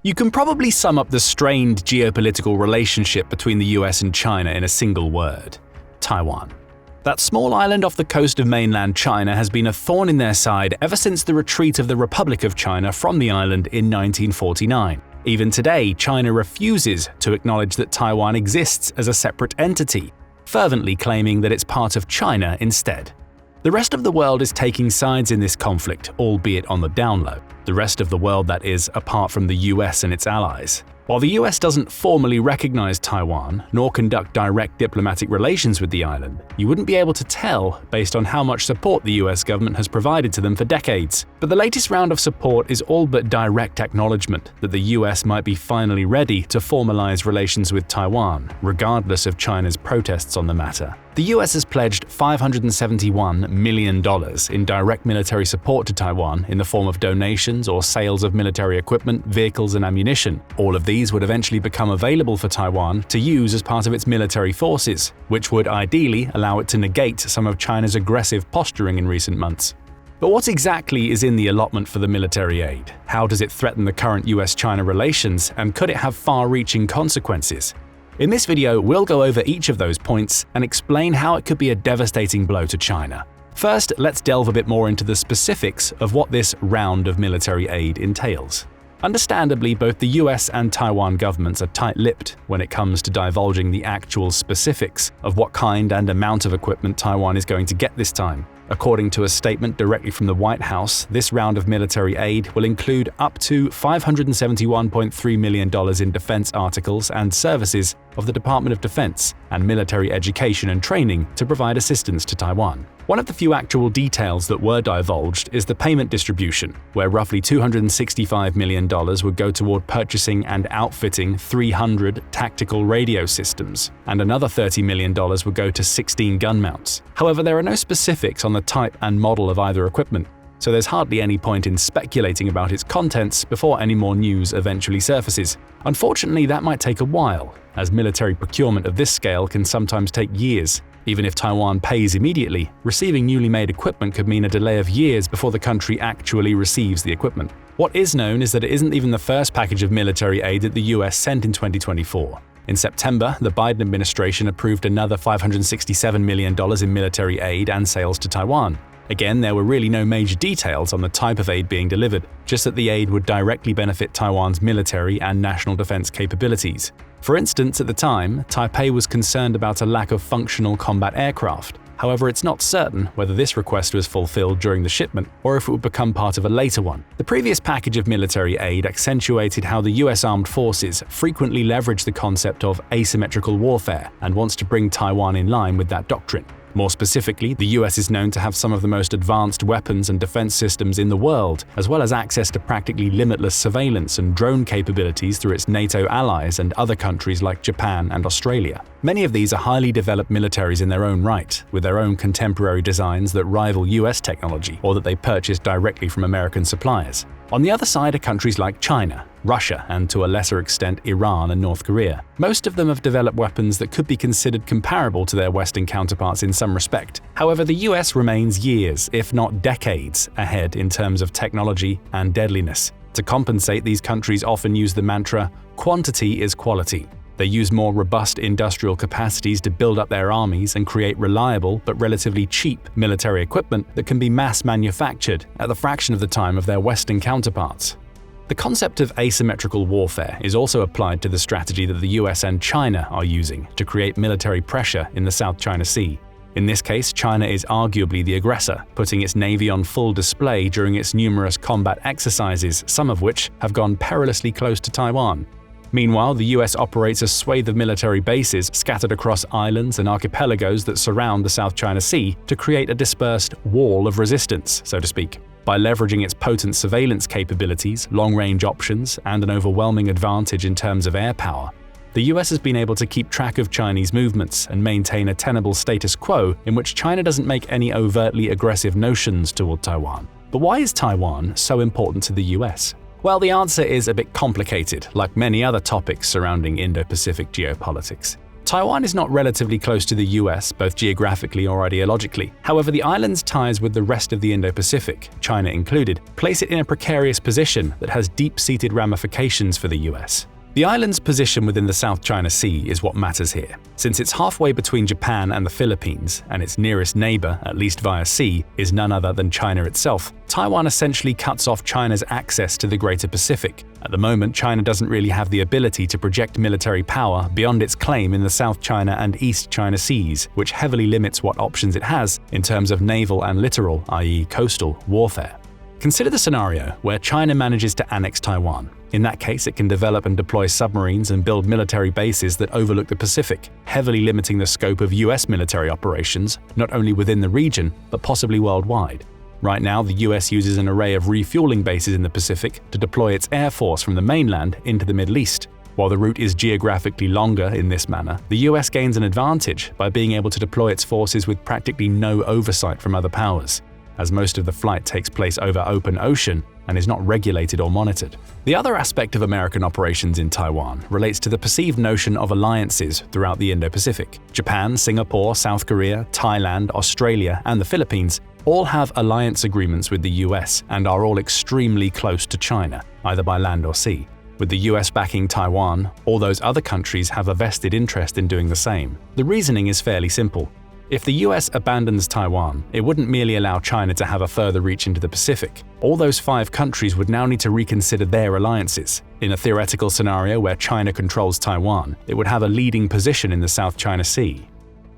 You can probably sum up the strained geopolitical relationship between the US and China in a single word: Taiwan. That small island off the coast of mainland China has been a thorn in their side ever since the retreat of the Republic of China from the island in 1949. Even today, China refuses to acknowledge that Taiwan exists as a separate entity, fervently claiming that it's part of China instead. The rest of the world is taking sides in this conflict, albeit on the down low. The rest of the world, that is, apart from the US and its allies. While the US doesn't formally recognize Taiwan, nor conduct direct diplomatic relations with the island, you wouldn't be able to tell based on how much support the US government has provided to them for decades. But the latest round of support is all but direct acknowledgement that the US might be finally ready to formalize relations with Taiwan, regardless of China's protests on the matter. The US has pledged $571 million in direct military support to Taiwan in the form of donations or sales of military equipment, vehicles, and ammunition. All of these would eventually become available for Taiwan to use as part of its military forces, which would ideally allow it to negate some of China's aggressive posturing in recent months. But what exactly is in the allotment for the military aid? How does it threaten the current US-China relations, and could it have far-reaching consequences? In this video, we'll go over each of those points and explain how it could be a devastating blow to China. First, let's delve a bit more into the specifics of what this round of military aid entails. Understandably, both the US and Taiwan governments are tight-lipped when it comes to divulging the actual specifics of what kind and amount of equipment Taiwan is going to get this time. According to a statement directly from the White House, this round of military aid will include up to $571.3 million in defense articles and services of the Department of Defense and military education and training to provide assistance to Taiwan. One of the few actual details that were divulged is the payment distribution, where roughly $265 million would go toward purchasing and outfitting 300 tactical radio systems, and another $30 million would go to 16 gun mounts. However, there are no specifics on the type and model of either equipment, so there's hardly any point in speculating about its contents before any more news eventually surfaces. Unfortunately, that might take a while, as military procurement of this scale can sometimes take years. Even if Taiwan pays immediately, receiving newly made equipment could mean a delay of years before the country actually receives the equipment. What is known is that it isn't even the first package of military aid that the US sent in 2024. In September, the Biden administration approved another $567 million in military aid and sales to Taiwan. Again, there were really no major details on the type of aid being delivered, just that the aid would directly benefit Taiwan's military and national defense capabilities. For instance, at the time, Taipei was concerned about a lack of functional combat aircraft. However, it's not certain whether this request was fulfilled during the shipment or if it would become part of a later one. The previous package of military aid accentuated how the US Armed Forces frequently leverage the concept of asymmetrical warfare and wants to bring Taiwan in line with that doctrine. More specifically, the US is known to have some of the most advanced weapons and defense systems in the world, as well as access to practically limitless surveillance and drone capabilities through its NATO allies and other countries like Japan and Australia. Many of these are highly developed militaries in their own right, with their own contemporary designs that rival US technology or that they purchase directly from American suppliers. On the other side are countries like China, Russia, and to a lesser extent Iran and North Korea. Most of them have developed weapons that could be considered comparable to their Western counterparts in some respect. However, the US remains years, if not decades, ahead in terms of technology and deadliness. To compensate, these countries often use the mantra, "quantity is quality." They use more robust industrial capacities to build up their armies and create reliable but relatively cheap military equipment that can be mass-manufactured at the fraction of the time of their Western counterparts. The concept of asymmetrical warfare is also applied to the strategy that the US and China are using to create military pressure in the South China Sea. In this case, China is arguably the aggressor, putting its navy on full display during its numerous combat exercises, some of which have gone perilously close to Taiwan. Meanwhile, the US operates a swathe of military bases scattered across islands and archipelagos that surround the South China Sea to create a dispersed wall of resistance, so to speak. By leveraging its potent surveillance capabilities, long-range options, and an overwhelming advantage in terms of air power, the US has been able to keep track of Chinese movements and maintain a tenable status quo in which China doesn't make any overtly aggressive notions toward Taiwan. But why is Taiwan so important to the US? Well, the answer is a bit complicated, like many other topics surrounding Indo-Pacific geopolitics. Taiwan is not relatively close to the US, both geographically or ideologically. However, the island's ties with the rest of the Indo-Pacific, China included, place it in a precarious position that has deep-seated ramifications for the US. The island's position within the South China Sea is what matters here. Since it's halfway between Japan and the Philippines, and its nearest neighbor, at least via sea, is none other than China itself, Taiwan essentially cuts off China's access to the Greater Pacific. At the moment, China doesn't really have the ability to project military power beyond its claim in the South China and East China Seas, which heavily limits what options it has in terms of naval and littoral, i.e. coastal, warfare. Consider the scenario where China manages to annex Taiwan. In that case, it can develop and deploy submarines and build military bases that overlook the Pacific, heavily limiting the scope of US military operations, not only within the region, but possibly worldwide. Right now, the US uses an array of refueling bases in the Pacific to deploy its air force from the mainland into the Middle East. While the route is geographically longer in this manner, the US gains an advantage by being able to deploy its forces with practically no oversight from other powers, as most of the flight takes place over open ocean and is not regulated or monitored. The other aspect of American operations in Taiwan relates to the perceived notion of alliances throughout the Indo-Pacific. Japan, Singapore, South Korea, Thailand, Australia, and the Philippines all have alliance agreements with the US and are all extremely close to China, either by land or sea. With the US backing Taiwan, all those other countries have a vested interest in doing the same. The reasoning is fairly simple. If the US abandons Taiwan, it wouldn't merely allow China to have a further reach into the Pacific. All those 5 countries would now need to reconsider their alliances. In a theoretical scenario where China controls Taiwan, it would have a leading position in the South China Sea.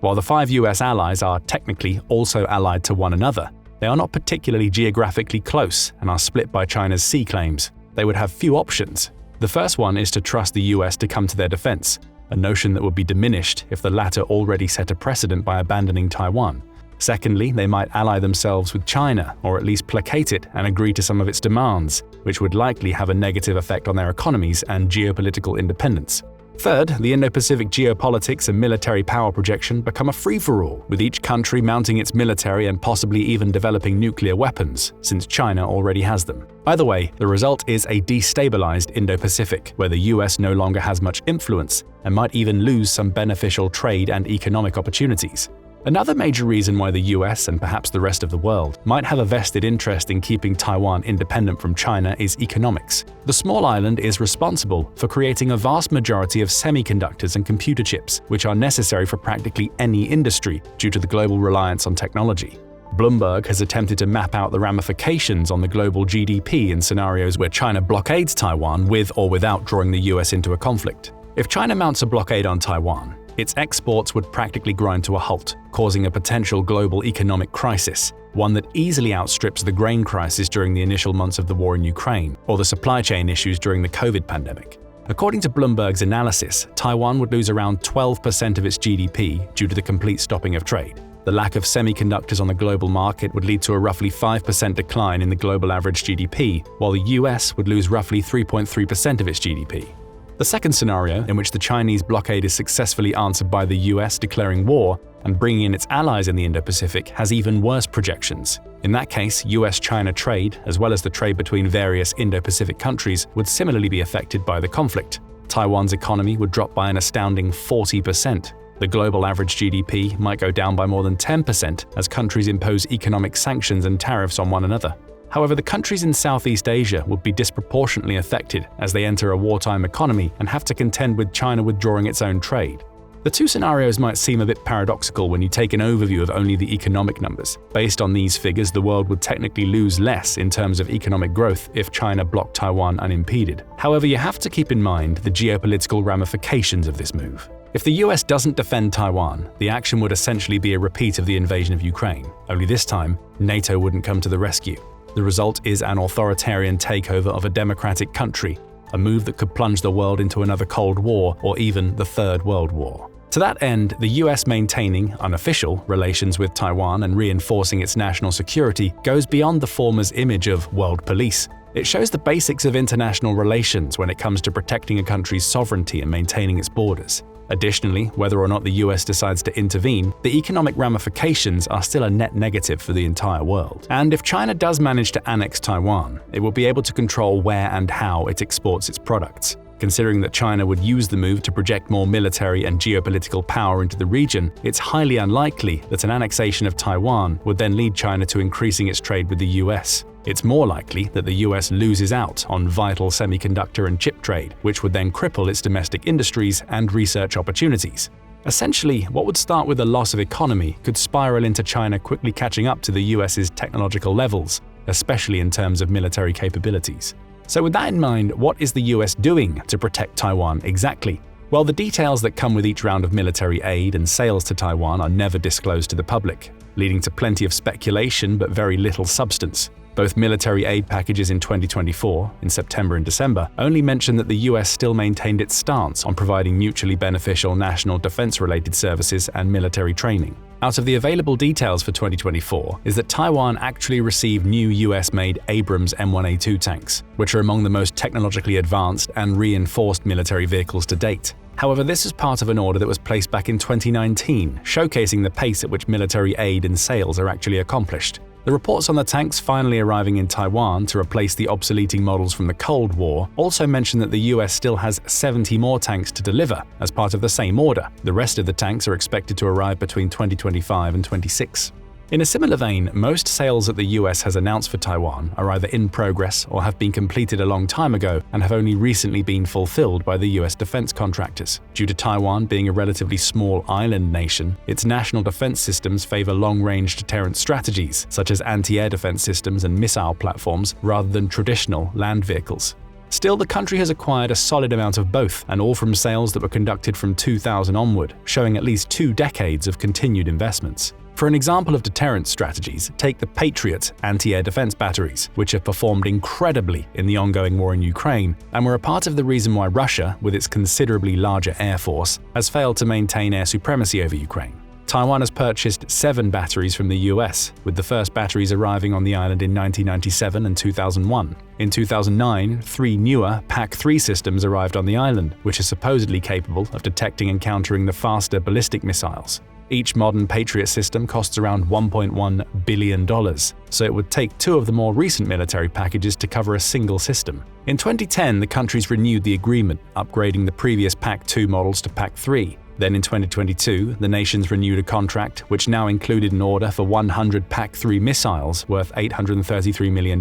While the 5 US allies are technically also allied to one another, they are not particularly geographically close and are split by China's sea claims. They would have few options. The first one is to trust the US to come to their defense, a notion that would be diminished if the latter already set a precedent by abandoning Taiwan. Secondly, they might ally themselves with China, or at least placate it and agree to some of its demands, which would likely have a negative effect on their economies and geopolitical independence. Third, the Indo-Pacific geopolitics and military power projection become a free-for-all, with each country mounting its military and possibly even developing nuclear weapons, since China already has them. Either way, the result is a destabilized Indo-Pacific, where the US no longer has much influence and might even lose some beneficial trade and economic opportunities. Another major reason why the US and perhaps the rest of the world might have a vested interest in keeping Taiwan independent from China is economics. The small island is responsible for creating a vast majority of semiconductors and computer chips, which are necessary for practically any industry due to the global reliance on technology. Bloomberg has attempted to map out the ramifications on the global GDP in scenarios where China blockades Taiwan with or without drawing the US into a conflict. If China mounts a blockade on Taiwan, its exports would practically grind to a halt, causing a potential global economic crisis, one that easily outstrips the grain crisis during the initial months of the war in Ukraine, or the supply chain issues during the COVID pandemic. According to Bloomberg's analysis, Taiwan would lose around 12% of its GDP due to the complete stopping of trade. The lack of semiconductors on the global market would lead to a roughly 5% decline in the global average GDP, while the US would lose roughly 3.3% of its GDP. The second scenario, in which the Chinese blockade is successfully answered by the US declaring war and bringing in its allies in the Indo-Pacific, has even worse projections. In that case, US-China trade, as well as the trade between various Indo-Pacific countries, would similarly be affected by the conflict. Taiwan's economy would drop by an astounding 40%. The global average GDP might go down by more than 10% as countries impose economic sanctions and tariffs on one another. However, the countries in Southeast Asia would be disproportionately affected as they enter a wartime economy and have to contend with China withdrawing its own trade. The two scenarios might seem a bit paradoxical when you take an overview of only the economic numbers. Based on these figures, the world would technically lose less in terms of economic growth if China blocked Taiwan unimpeded. However, you have to keep in mind the geopolitical ramifications of this move. If the US doesn't defend Taiwan, the action would essentially be a repeat of the invasion of Ukraine, only this time, NATO wouldn't come to the rescue. The result is an authoritarian takeover of a democratic country, a move that could plunge the world into another Cold War or even the Third World War. To that end, the US maintaining unofficial relations with Taiwan and reinforcing its national security goes beyond the former's image of world police. It shows the basics of international relations when it comes to protecting a country's sovereignty and maintaining its borders. Additionally, whether or not the US decides to intervene, the economic ramifications are still a net negative for the entire world. And if China does manage to annex Taiwan, it will be able to control where and how it exports its products. Considering that China would use the move to project more military and geopolitical power into the region, it's highly unlikely that an annexation of Taiwan would then lead China to increasing its trade with the US. It's more likely that the US loses out on vital semiconductor and chip trade, which would then cripple its domestic industries and research opportunities. Essentially, what would start with a loss of economy could spiral into China quickly catching up to the US's technological levels, especially in terms of military capabilities. So with that in mind, what is the US doing to protect Taiwan exactly? Well, the details that come with each round of military aid and sales to Taiwan are never disclosed to the public, leading to plenty of speculation but very little substance. Both military aid packages in 2024, in September and December, only mention that the US still maintained its stance on providing mutually beneficial national defense-related services and military training. Out of the available details for 2024 is that Taiwan actually received new US-made Abrams M1A2 tanks, which are among the most technologically advanced and reinforced military vehicles to date. However, this is part of an order that was placed back in 2019, showcasing the pace at which military aid and sales are actually accomplished. The reports on the tanks finally arriving in Taiwan to replace the obsoleting models from the Cold War also mention that the US still has 70 more tanks to deliver as part of the same order. The rest of the tanks are expected to arrive between 2025 and 26. In a similar vein, most sales that the US has announced for Taiwan are either in progress or have been completed a long time ago and have only recently been fulfilled by the US defense contractors. Due to Taiwan being a relatively small island nation, its national defense systems favor long-range deterrent strategies, such as anti-air defense systems and missile platforms, rather than traditional land vehicles. Still, the country has acquired a solid amount of both, and all from sales that were conducted from 2000 onward, showing at least 2 decades of continued investments. For an example of deterrence strategies, take the Patriot anti-air defense batteries, which have performed incredibly in the ongoing war in Ukraine, and were a part of the reason why Russia, with its considerably larger air force, has failed to maintain air supremacy over Ukraine. Taiwan has purchased 7 batteries from the US, with the first batteries arriving on the island in 1997 and 2001. In 2009, 3 newer PAC-3 systems arrived on the island, which are supposedly capable of detecting and countering the faster ballistic missiles. Each modern Patriot system costs around $1.1 billion, so it would take 2 of the more recent military packages to cover a single system. In 2010, the countries renewed the agreement, upgrading the previous PAC-2 models to PAC-3. Then in 2022, the nations renewed a contract which now included an order for 100 PAC-3 missiles worth $833 million.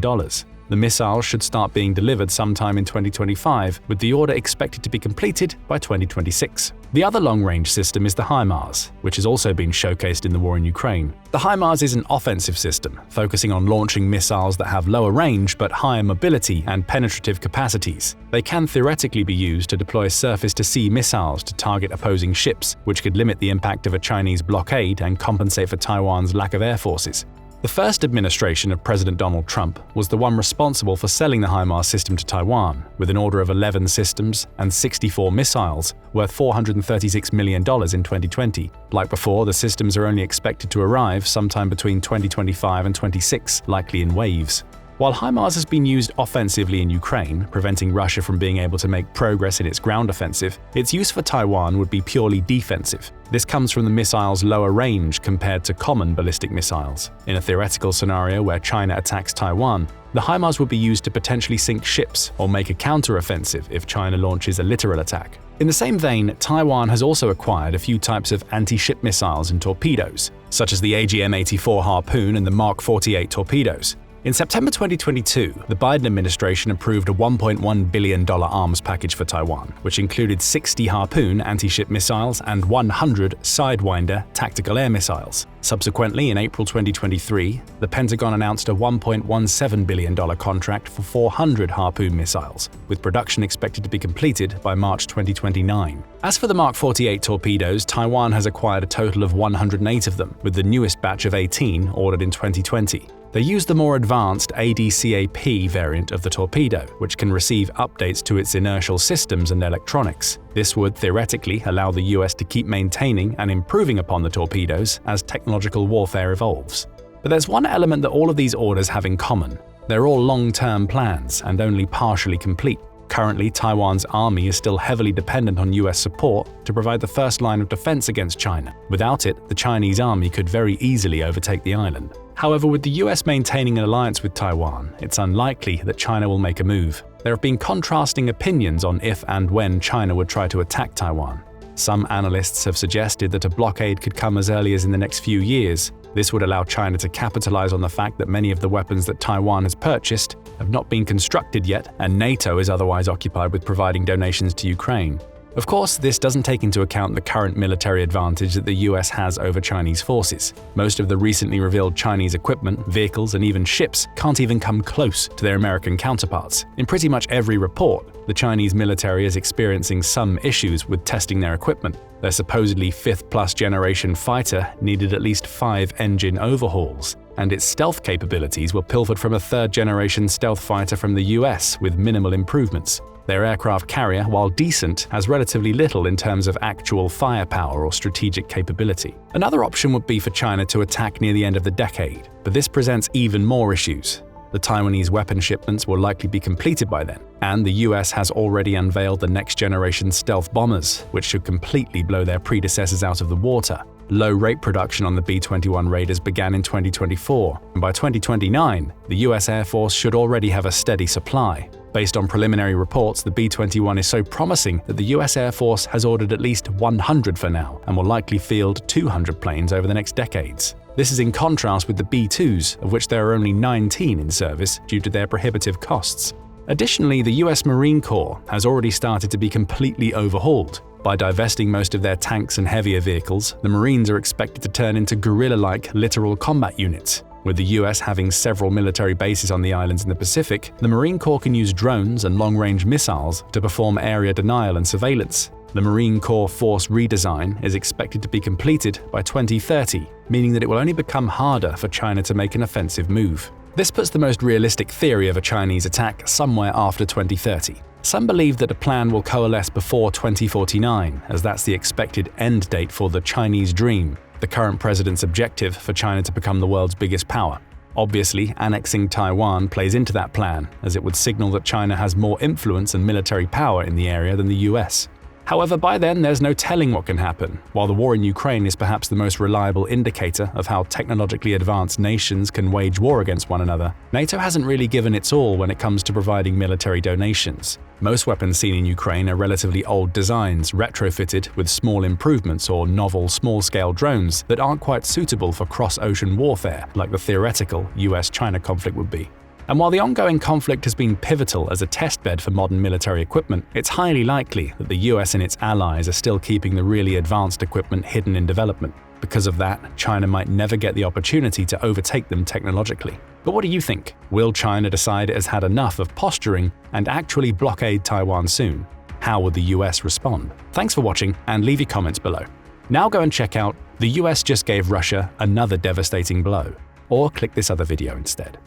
The missiles should start being delivered sometime in 2025, with the order expected to be completed by 2026. The other long-range system is the HIMARS, which has also been showcased in the war in Ukraine. The HIMARS is an offensive system, focusing on launching missiles that have lower range but higher mobility and penetrative capacities. They can theoretically be used to deploy surface-to-sea missiles to target opposing ships, which could limit the impact of a Chinese blockade and compensate for Taiwan's lack of air forces. The first administration of President Donald Trump was the one responsible for selling the HIMARS system to Taiwan, with an order of 11 systems and 64 missiles, worth $436 million in 2020. Like before, the systems are only expected to arrive sometime between 2025 and 26, likely in waves. While HIMARS has been used offensively in Ukraine, preventing Russia from being able to make progress in its ground offensive, its use for Taiwan would be purely defensive. This comes from the missile's lower range compared to common ballistic missiles. In a theoretical scenario where China attacks Taiwan, the HIMARS would be used to potentially sink ships or make a counter-offensive if China launches a littoral attack. In the same vein, Taiwan has also acquired a few types of anti-ship missiles and torpedoes, such as the AGM-84 Harpoon and the Mark 48 torpedoes. In September 2022, the Biden administration approved a $1.1 billion arms package for Taiwan, which included 60 Harpoon anti-ship missiles and 100 Sidewinder tactical air missiles. Subsequently, in April 2023, the Pentagon announced a $1.17 billion contract for 400 Harpoon missiles, with production expected to be completed by March 2029. As for the Mark 48 torpedoes, Taiwan has acquired a total of 108 of them, with the newest batch of 18 ordered in 2020. They use the more advanced ADCAP variant of the torpedo, which can receive updates to its inertial systems and electronics. This would theoretically allow the US to keep maintaining and improving upon the torpedoes as technological warfare evolves. But there's one element that all of these orders have in common. They're all long-term plans and only partially complete. Currently, Taiwan's army is still heavily dependent on US support to provide the first line of defense against China. Without it, the Chinese army could very easily overtake the island. However, with the US maintaining an alliance with Taiwan, it's unlikely that China will make a move. There have been contrasting opinions on if and when China would try to attack Taiwan. Some analysts have suggested that a blockade could come as early as in the next few years. This would allow China to capitalize on the fact that many of the weapons that Taiwan has purchased have not been constructed yet, and NATO is otherwise occupied with providing donations to Ukraine. Of course, this doesn't take into account the current military advantage that the US has over Chinese forces. Most of the recently revealed Chinese equipment, vehicles, and even ships can't even come close to their American counterparts. In pretty much every report, the Chinese military is experiencing some issues with testing their equipment. Their supposedly fifth-plus generation fighter needed at least 5 engine overhauls, and its stealth capabilities were pilfered from a third-generation stealth fighter from the US with minimal improvements. Their aircraft carrier, while decent, has relatively little in terms of actual firepower or strategic capability. Another option would be for China to attack near the end of the decade, but this presents even more issues. The Taiwanese weapon shipments will likely be completed by then, and the US has already unveiled the next-generation stealth bombers, which should completely blow their predecessors out of the water. Low-rate production on the B-21 Raiders began in 2024, and by 2029, the US Air Force should already have a steady supply. Based on preliminary reports, the B-21 is so promising that the US Air Force has ordered at least 100 for now and will likely field 200 planes over the next decades. This is in contrast with the B-2s, of which there are only 19 in service due to their prohibitive costs. Additionally, the US Marine Corps has already started to be completely overhauled. By divesting most of their tanks and heavier vehicles, the Marines are expected to turn into guerrilla-like littoral combat units. With the US having several military bases on the islands in the Pacific, the Marine Corps can use drones and long-range missiles to perform area denial and surveillance. The Marine Corps force redesign is expected to be completed by 2030, meaning that it will only become harder for China to make an offensive move. This puts the most realistic theory of a Chinese attack somewhere after 2030. Some believe that a plan will coalesce before 2049, as that's the expected end date for the Chinese Dream, the current president's objective for China to become the world's biggest power. Obviously, annexing Taiwan plays into that plan, as it would signal that China has more influence and military power in the area than the US. However, by then there's no telling what can happen. While the war in Ukraine is perhaps the most reliable indicator of how technologically advanced nations can wage war against one another, NATO hasn't really given its all when it comes to providing military donations. Most weapons seen in Ukraine are relatively old designs, retrofitted with small improvements or novel small-scale drones that aren't quite suitable for cross-ocean warfare like the theoretical U.S. China conflict would be. And while the ongoing conflict has been pivotal as a testbed for modern military equipment, it's highly likely that the US and its allies are still keeping the really advanced equipment hidden in development. Because of that, China might never get the opportunity to overtake them technologically. But what do you think? Will China decide it has had enough of posturing and actually blockade Taiwan soon? How would the US respond? Thanks for watching, and leave your comments below. Now go and check out "The US just gave Russia another devastating blow," or click this other video instead.